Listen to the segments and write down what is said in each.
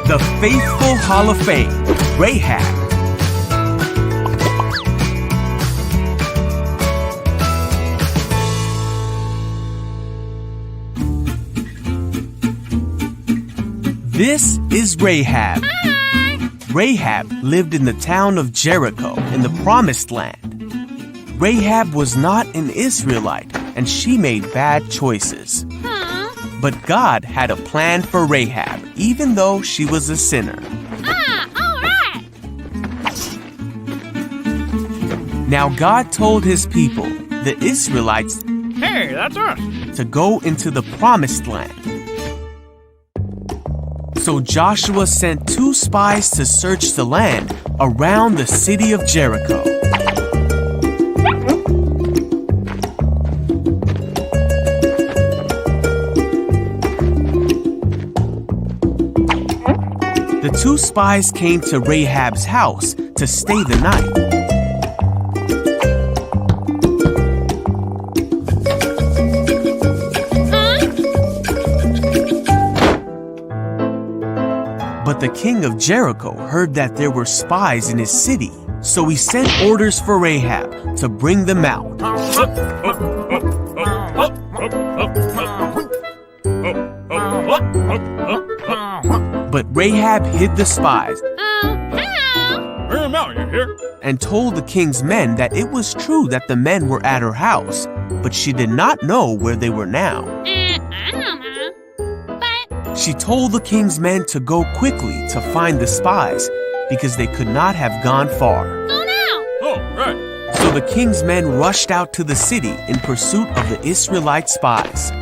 The Faithful Hall of Fame, Rahab. This is Rahab. Hi. Rahab lived in the town of Jericho in the Promised Land. Rahab was not an Israelite, and she made bad choices. But God had a plan for Rahab, even though she was a sinner. All right. Now God told his people, the Israelites, Hey, that's us. to go into the Promised Land. So Joshua sent 2 spies to search the land around the city of Jericho. The 2 spies came to Rahab's house to stay the night. But the king of Jericho heard that there were spies in his city, so he sent orders for Rahab to bring them out. But Rahab hid the spies Hello. Bring him out, you hear? and told the king's men that it was true that the men were at her house, but she did not know where they were now. I don't know. But She told the king's men to go quickly to find the spies, because they could not have gone far. oh no. Oh, right. So the king's men rushed out to the city in pursuit of the Israelite spies.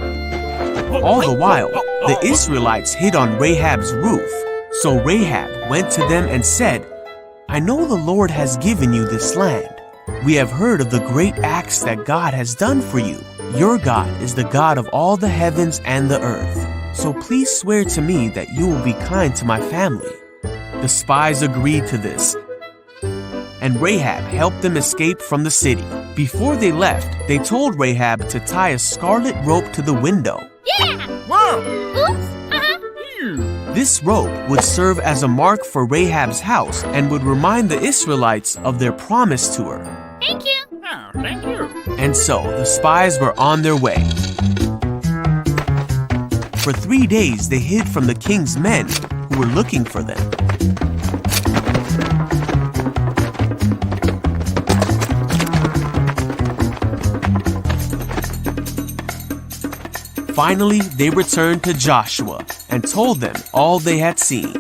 All the while, the Israelites hid on Rahab's roof. So Rahab went to them and said, I know the Lord has given you this land. We have heard of the great acts that God has done for you. Your God is the God of all the heavens and the earth. So please swear to me that you will be kind to my family. The spies agreed to this, and Rahab helped them escape from the city. Before they left, they told Rahab to tie a scarlet rope to the window. Yeah. Wow. Oops. This rope would serve as a mark for Rahab's house and would remind the Israelites of their promise to her. Thank you. Oh, thank you. And so the spies were on their way. For 3 days they hid from the king's men who were looking for them. Finally, they returned to Joshua and told them all they had seen.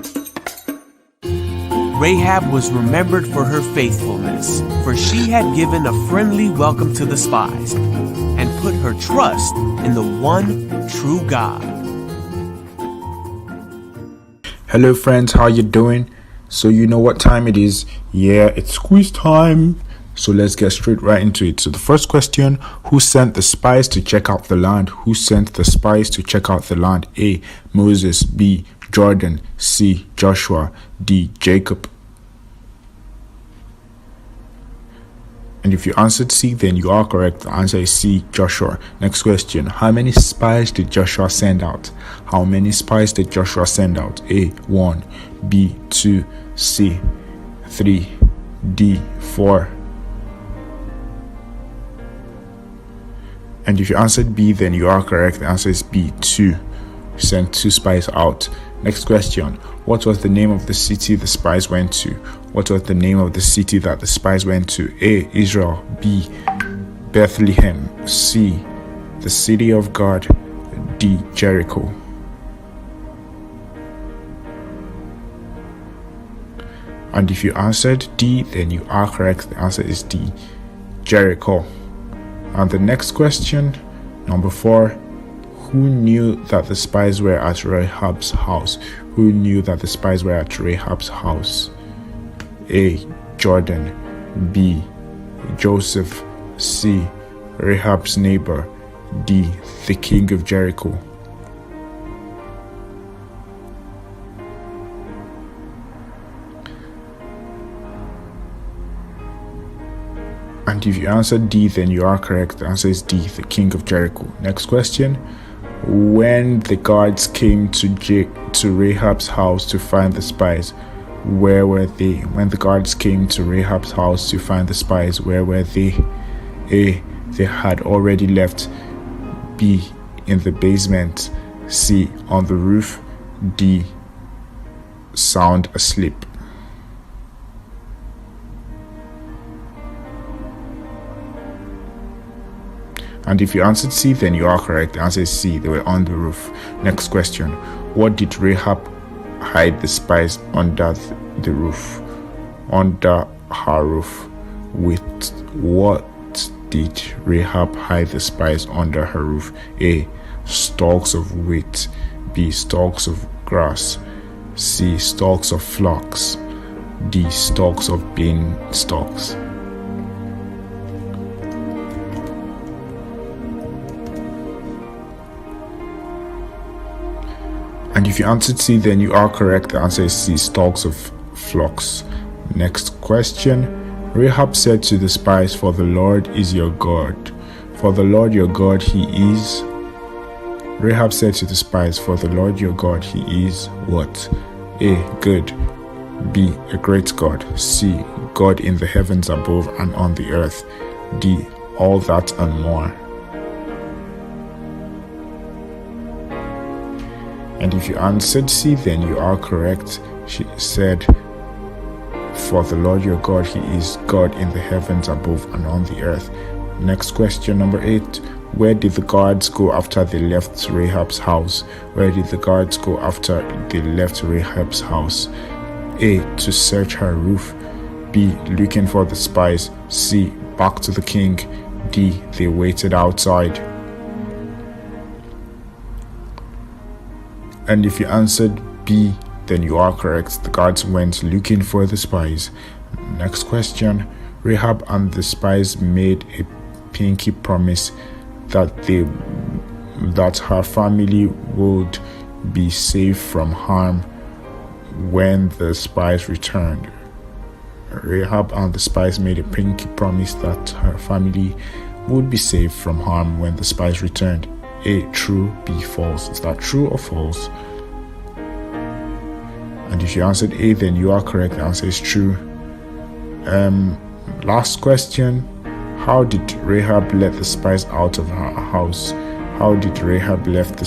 Rahab was remembered for her faithfulness, for she had given a friendly welcome to the spies and put her trust in the one true God. Hello friends, how you doing? So you know what time it is? Yeah, it's quiz time. So let's get straight right into it. So the first question, who sent the spies to check out the land? Who sent the spies to check out the land? A. Moses. B. Jordan. C. Joshua. D. Jacob. And if you answered C, then you are correct. The answer is C. Joshua. Next question, how many spies did Joshua send out? How many spies did Joshua send out? A. 1. B. 2. C. 3. D. 4. And if you answered B, then you are correct. The answer is B. 2. Sent 2 spies out. Next question, what was the name of the city the spies went to? What was the name of the city that the spies went to? A. Israel. B. Bethlehem. C. The city of God. D. Jericho. And if you answered D, then you are correct. The answer is D. Jericho. And the next question, number 4, who knew that the spies were at Rahab's house? Who knew that the spies were at Rahab's house? A. Jordan. B. Joseph. C. Rahab's neighbor. D. The king of Jericho. And if you answered D, then you are correct. The answer is D, the king of Jericho. Next question, When the guards came to Rahab's house to find the spies, where were they? When the guards came to Rahab's house to find the spies, where were they? A. They had already left. B. In the basement. C. On the roof. D. Sound asleep. And if you answered C, then you are correct. The answer is C. They were on the roof. Next question. What did Rahab hide the spies under the roof? Under her roof. With what did Rahab hide the spies under her roof? A. Stalks of wheat. B. Stalks of grass. C. Stalks of flax. D. Stalks of bean stalks. And if you answered C, then you are correct. The answer is C. Stalks of flax. Next question. Rahab said to the spies, "For the Lord is your God." For the Lord your God, he is. Rahab said to the spies, "For the Lord your God, he is what? A. Good. B. A great God. C. God in the heavens above and on the earth. D. All that and more." And if you answered C, then you are correct. She said, "For the Lord your God, he is God in the heavens above and on the earth." Next question, number 8. Where did the guards go after they left Rahab's house? Where did the guards go after they left Rahab's house? A. To search her roof. B. Looking for the spies. C. Back to the king. D. They waited outside. And if you answered B, then you are correct. The guards went looking for the spies. Next question. Rahab and the spies made a pinky promise that her family would be safe from harm when the spies returned. Rahab and the spies made a pinky promise that her family would be safe from harm when the spies returned. A. True. B. False. Is that true or false? And if you answered A, then you are correct. The answer is true. Last question. How did Rahab let the spies out of her house? How did Rahab let the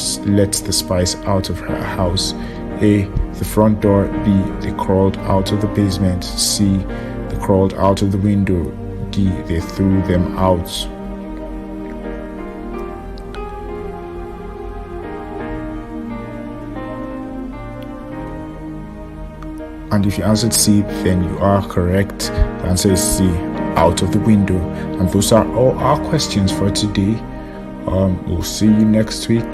spies out of her house? A. The front door. B. They crawled out of the basement. C. They crawled out of the window. D. They threw them out. And if you answered C, then you are correct. The answer is C, out of the window. And those are all our questions for today. We'll see you next week.